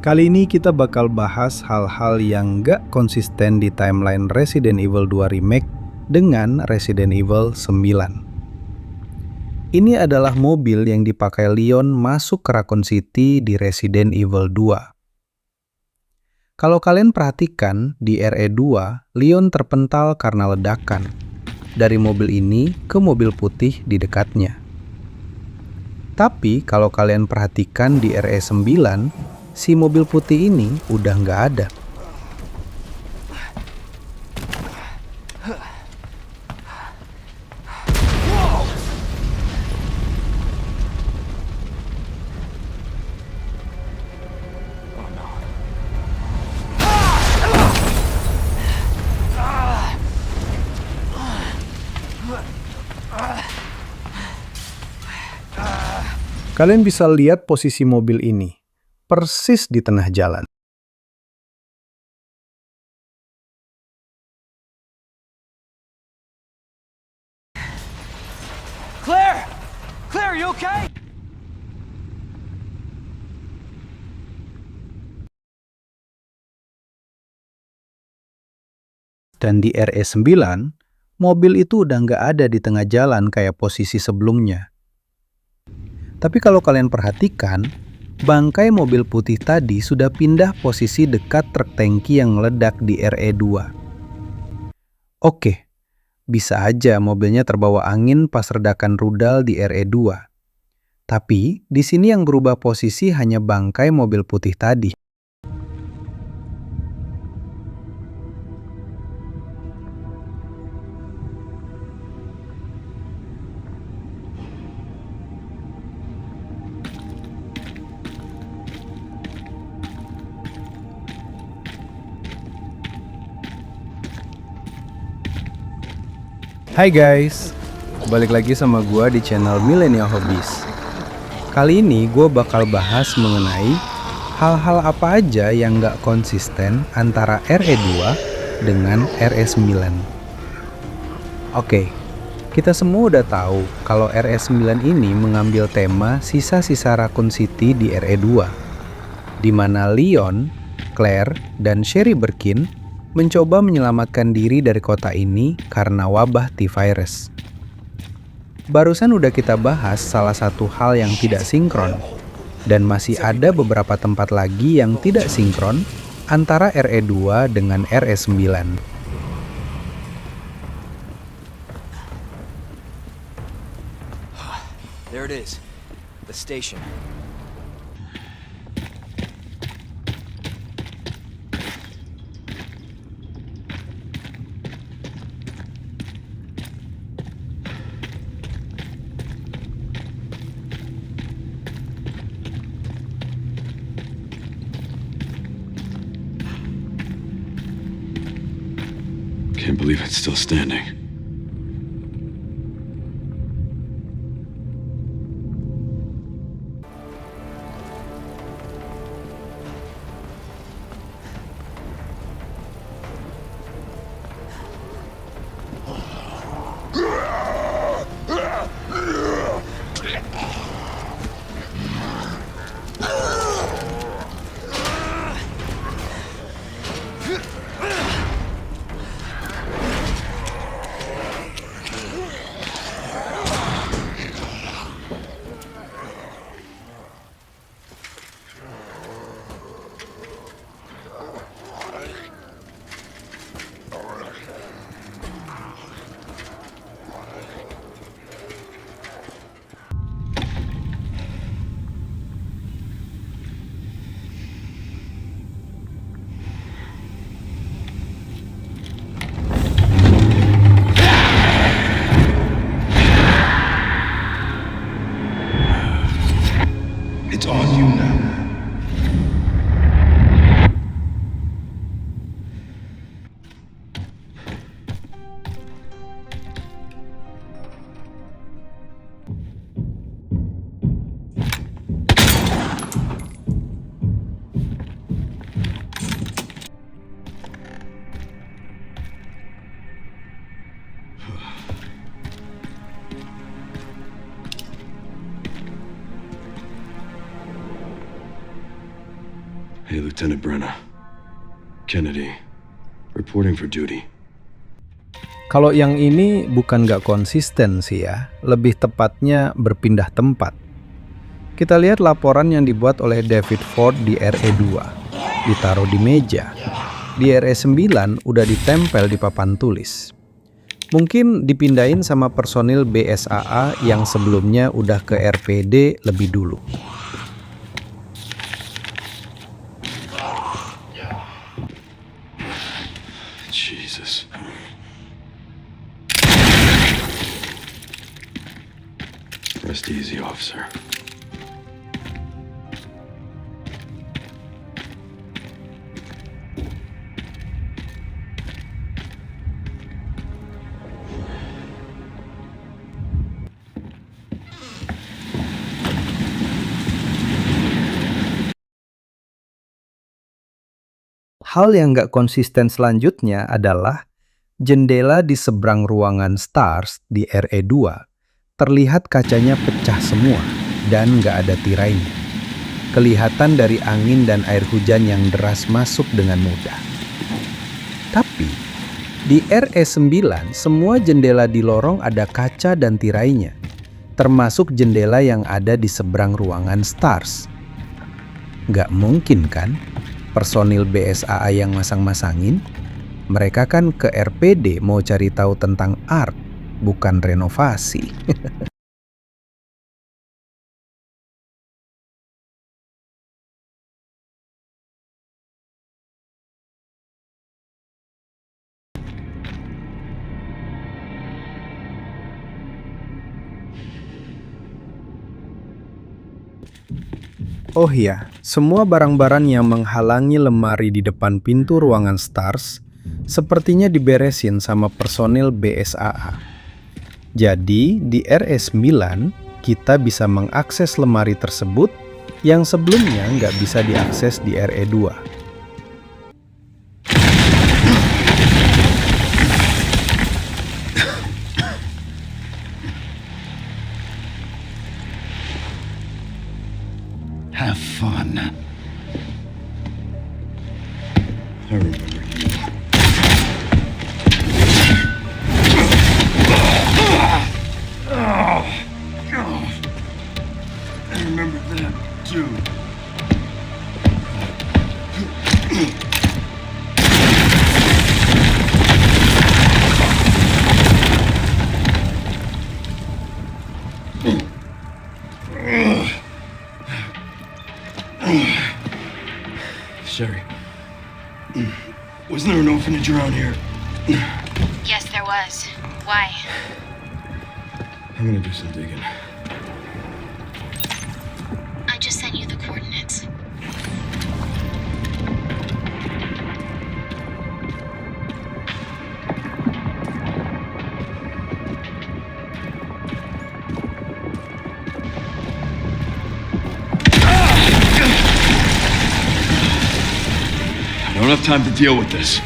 Kali ini kita bakal bahas hal-hal yang gak konsisten di timeline Resident Evil 2 Remake dengan Resident Evil 9. Ini adalah mobil yang dipakai Leon masuk ke Raccoon City di Resident Evil 2. Kalau kalian perhatikan, di RE2, Leon terpental karena ledakan dari mobil ini ke mobil putih di dekatnya. Tapi kalau kalian perhatikan di RE9, si mobil putih ini udah nggak ada. Kalian bisa lihat posisi mobil ini, persis di tengah jalan. Claire! Claire, you okay? Dan di RE9, mobil itu udah nggak ada di tengah jalan kayak posisi sebelumnya. Tapi kalau kalian perhatikan, bangkai mobil putih tadi sudah pindah posisi dekat truk tangki yang meledak di RE2. Oke, bisa aja mobilnya terbawa angin pas redakan rudal di RE2. Tapi di sini yang berubah posisi hanya bangkai mobil putih tadi. Hai guys, balik lagi sama gua di channel Millennial Hobbies. Kali ini gua bakal bahas mengenai hal-hal apa aja yang gak konsisten antara RE2 dengan RE9. Oke, kita semua udah tahu kalau RE9 ini mengambil tema sisa-sisa Raccoon City di RE2, di mana Leon, Claire, dan Sherry Birkin mencoba menyelamatkan diri dari kota ini karena wabah T-Virus. Barusan udah kita bahas salah satu hal yang tidak sinkron, dan masih ada beberapa tempat lagi yang tidak sinkron antara RE2 dengan RE9. There it is. The station. Can't believe it's still standing. Hey, Lieutenant Brenna. Kennedy. Reporting for duty. Kalau yang ini bukan nggak konsisten sih ya, lebih tepatnya berpindah tempat. Kita lihat laporan yang dibuat oleh David Ford di RE2. Ditaruh di meja. Di RE9 udah ditempel di papan tulis. Mungkin dipindahin sama personil BSAA yang sebelumnya udah ke RPD lebih dulu. Jesus. Rest easy, officer. Hal yang nggak konsisten selanjutnya adalah jendela di seberang ruangan STARS di RE2 terlihat kacanya pecah semua dan nggak ada tirainya. Kelihatan dari angin dan air hujan yang deras masuk dengan mudah. Tapi di RE9 semua jendela di lorong ada kaca dan tirainya, termasuk jendela yang ada di seberang ruangan STARS. Nggak mungkin kan? Personil BSAA yang masang-masangin, mereka kan ke RPD mau cari tahu tentang art, bukan renovasi. Oh iya, semua barang-barang yang menghalangi lemari di depan pintu ruangan STARS sepertinya diberesin sama personil BSAA. Jadi, di RE9 kita bisa mengakses lemari tersebut yang sebelumnya nggak bisa diakses di RE2. Have fun. I remember you. I remember that too. Sherry, wasn't there an orphanage around here? Yes, there was. Why? I'm gonna do some digging. I just sent you the coordinates. I don't have time to deal with this.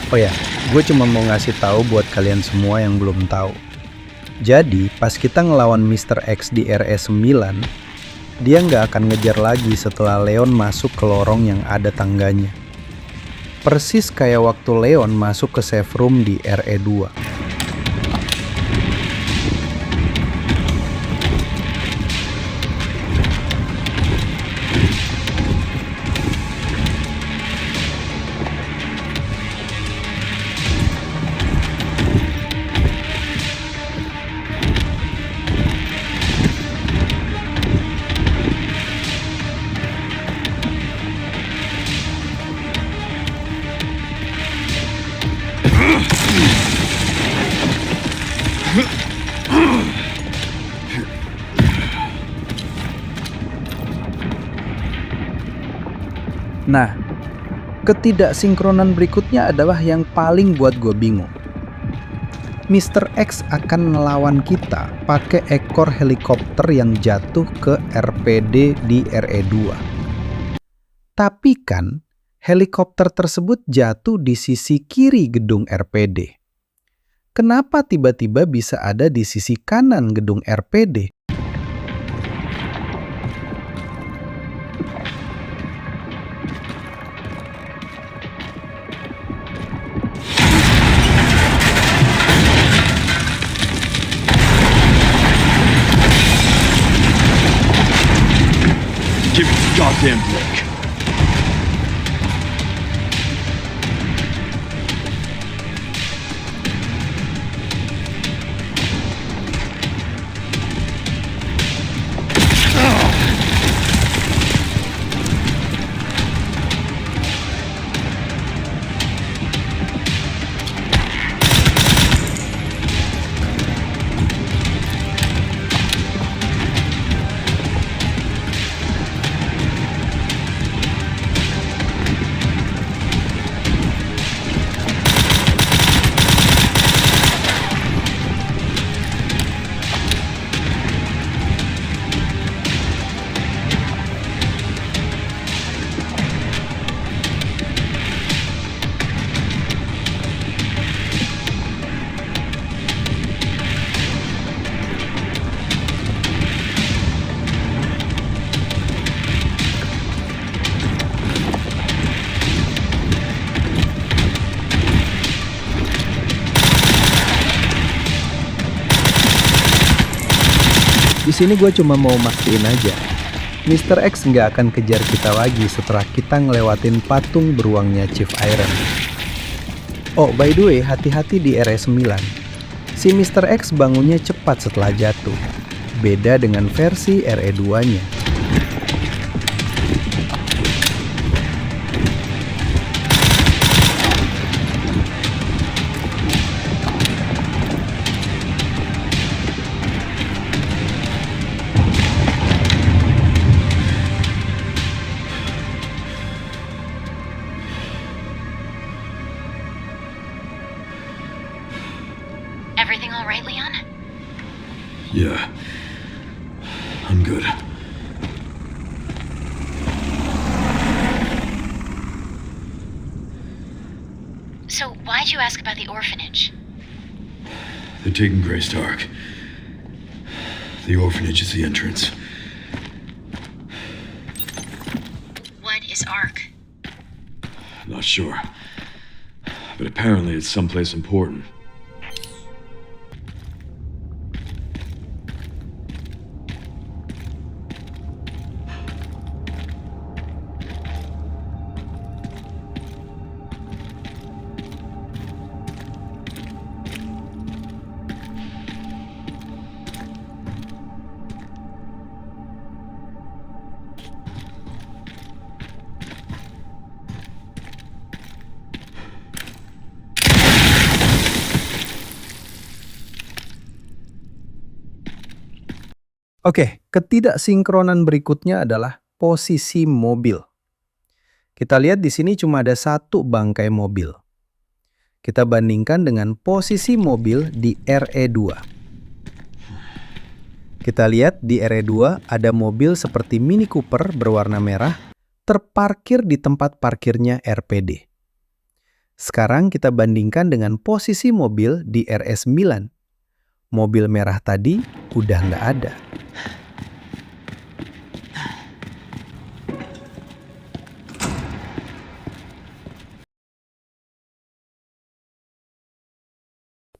Oh ya, gue cuma mau ngasih tahu buat kalian semua yang belum tahu. Jadi, pas kita ngelawan Mr. X di RE9, dia nggak akan ngejar lagi setelah Leon masuk ke lorong yang ada tangganya. Persis kayak waktu Leon masuk ke safe room di RE2. Nah, ketidaksinkronan berikutnya adalah yang paling buat gue bingung. Mr. X akan ngelawan kita pakai ekor helikopter yang jatuh ke RPD di RE2. Tapi kan, helikopter tersebut jatuh di sisi kiri gedung RPD. kenapa tiba-tiba bisa ada di sisi kanan gedung RPD? Give me the goddamn brick. Di sini gue cuma mau mastiin aja, Mr. X nggak akan kejar kita lagi setelah kita ngelewatin patung beruangnya Chief Iron. Oh, by the way, hati-hati di RE9. Si Mr. X bangunnya cepat setelah jatuh. Beda dengan versi RE2-nya. Everything all right, Leon? Yeah. I'm good. So why'd you ask about the orphanage? They're taking Grace Dark. The orphanage is the entrance. What is ARC? Not sure. But apparently it's someplace important. Oke, ketidaksinkronan berikutnya adalah posisi mobil. Kita lihat di sini cuma ada satu bangkai mobil. Kita bandingkan dengan posisi mobil di RE2. Kita lihat di RE2 ada mobil seperti Mini Cooper berwarna merah terparkir di tempat parkirnya RPD. Sekarang kita bandingkan dengan posisi mobil di RE9. Mobil merah tadi udah nggak ada.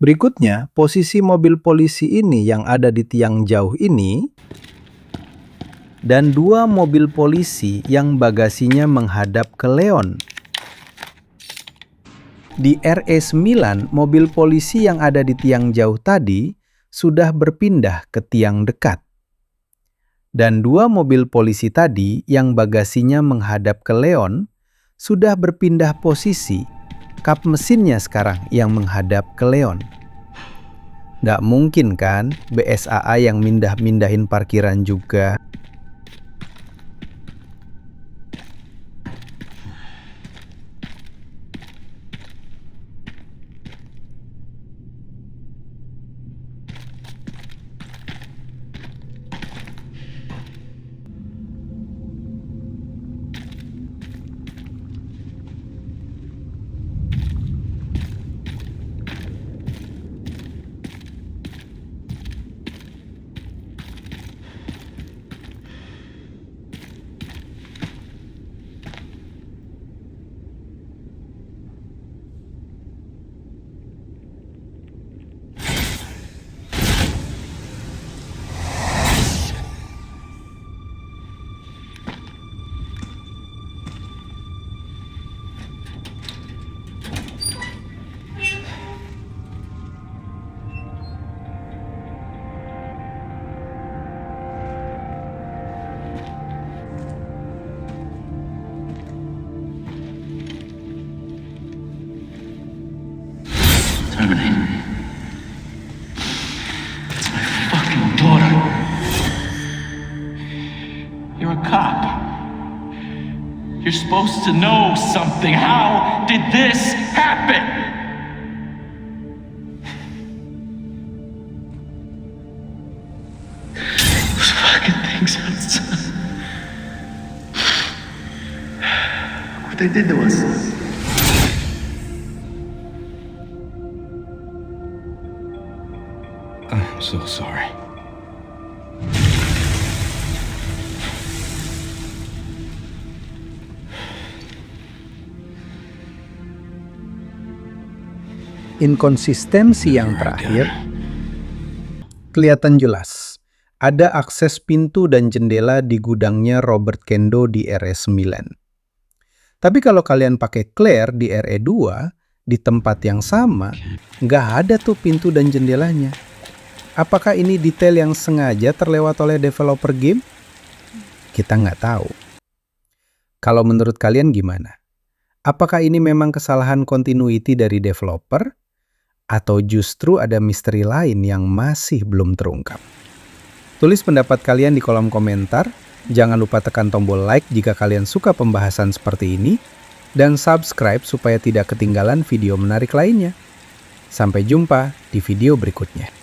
Berikutnya, posisi mobil polisi ini yang ada di tiang jauh ini dan dua mobil polisi yang bagasinya menghadap ke Leon. Di RE9, mobil polisi yang ada di tiang jauh tadi sudah berpindah ke tiang dekat. Dan dua mobil polisi tadi yang bagasinya menghadap ke Leon sudah berpindah posisi. Kap mesinnya sekarang yang menghadap ke Leon. Nggak mungkin kan BSAA yang mindahin parkiran juga. You're supposed to know something. How did this happen? Those fucking things outside. What they did to us. I'm so sorry. Inkonsistensi yang terakhir kelihatan jelas. Ada akses pintu dan jendela di gudangnya Robert Kendo di RE9. Tapi kalau kalian pakai Claire di RE2, di tempat yang sama, nggak ada tuh pintu dan jendelanya. Apakah ini detail yang sengaja terlewat oleh developer game? Kita nggak tahu. Kalau menurut kalian gimana? Apakah ini memang kesalahan continuity dari developer? Atau justru ada misteri lain yang masih belum terungkap? Tulis pendapat kalian di kolom komentar. Jangan lupa tekan tombol like jika kalian suka pembahasan seperti ini. Dan subscribe supaya tidak ketinggalan video menarik lainnya. Sampai jumpa di video berikutnya.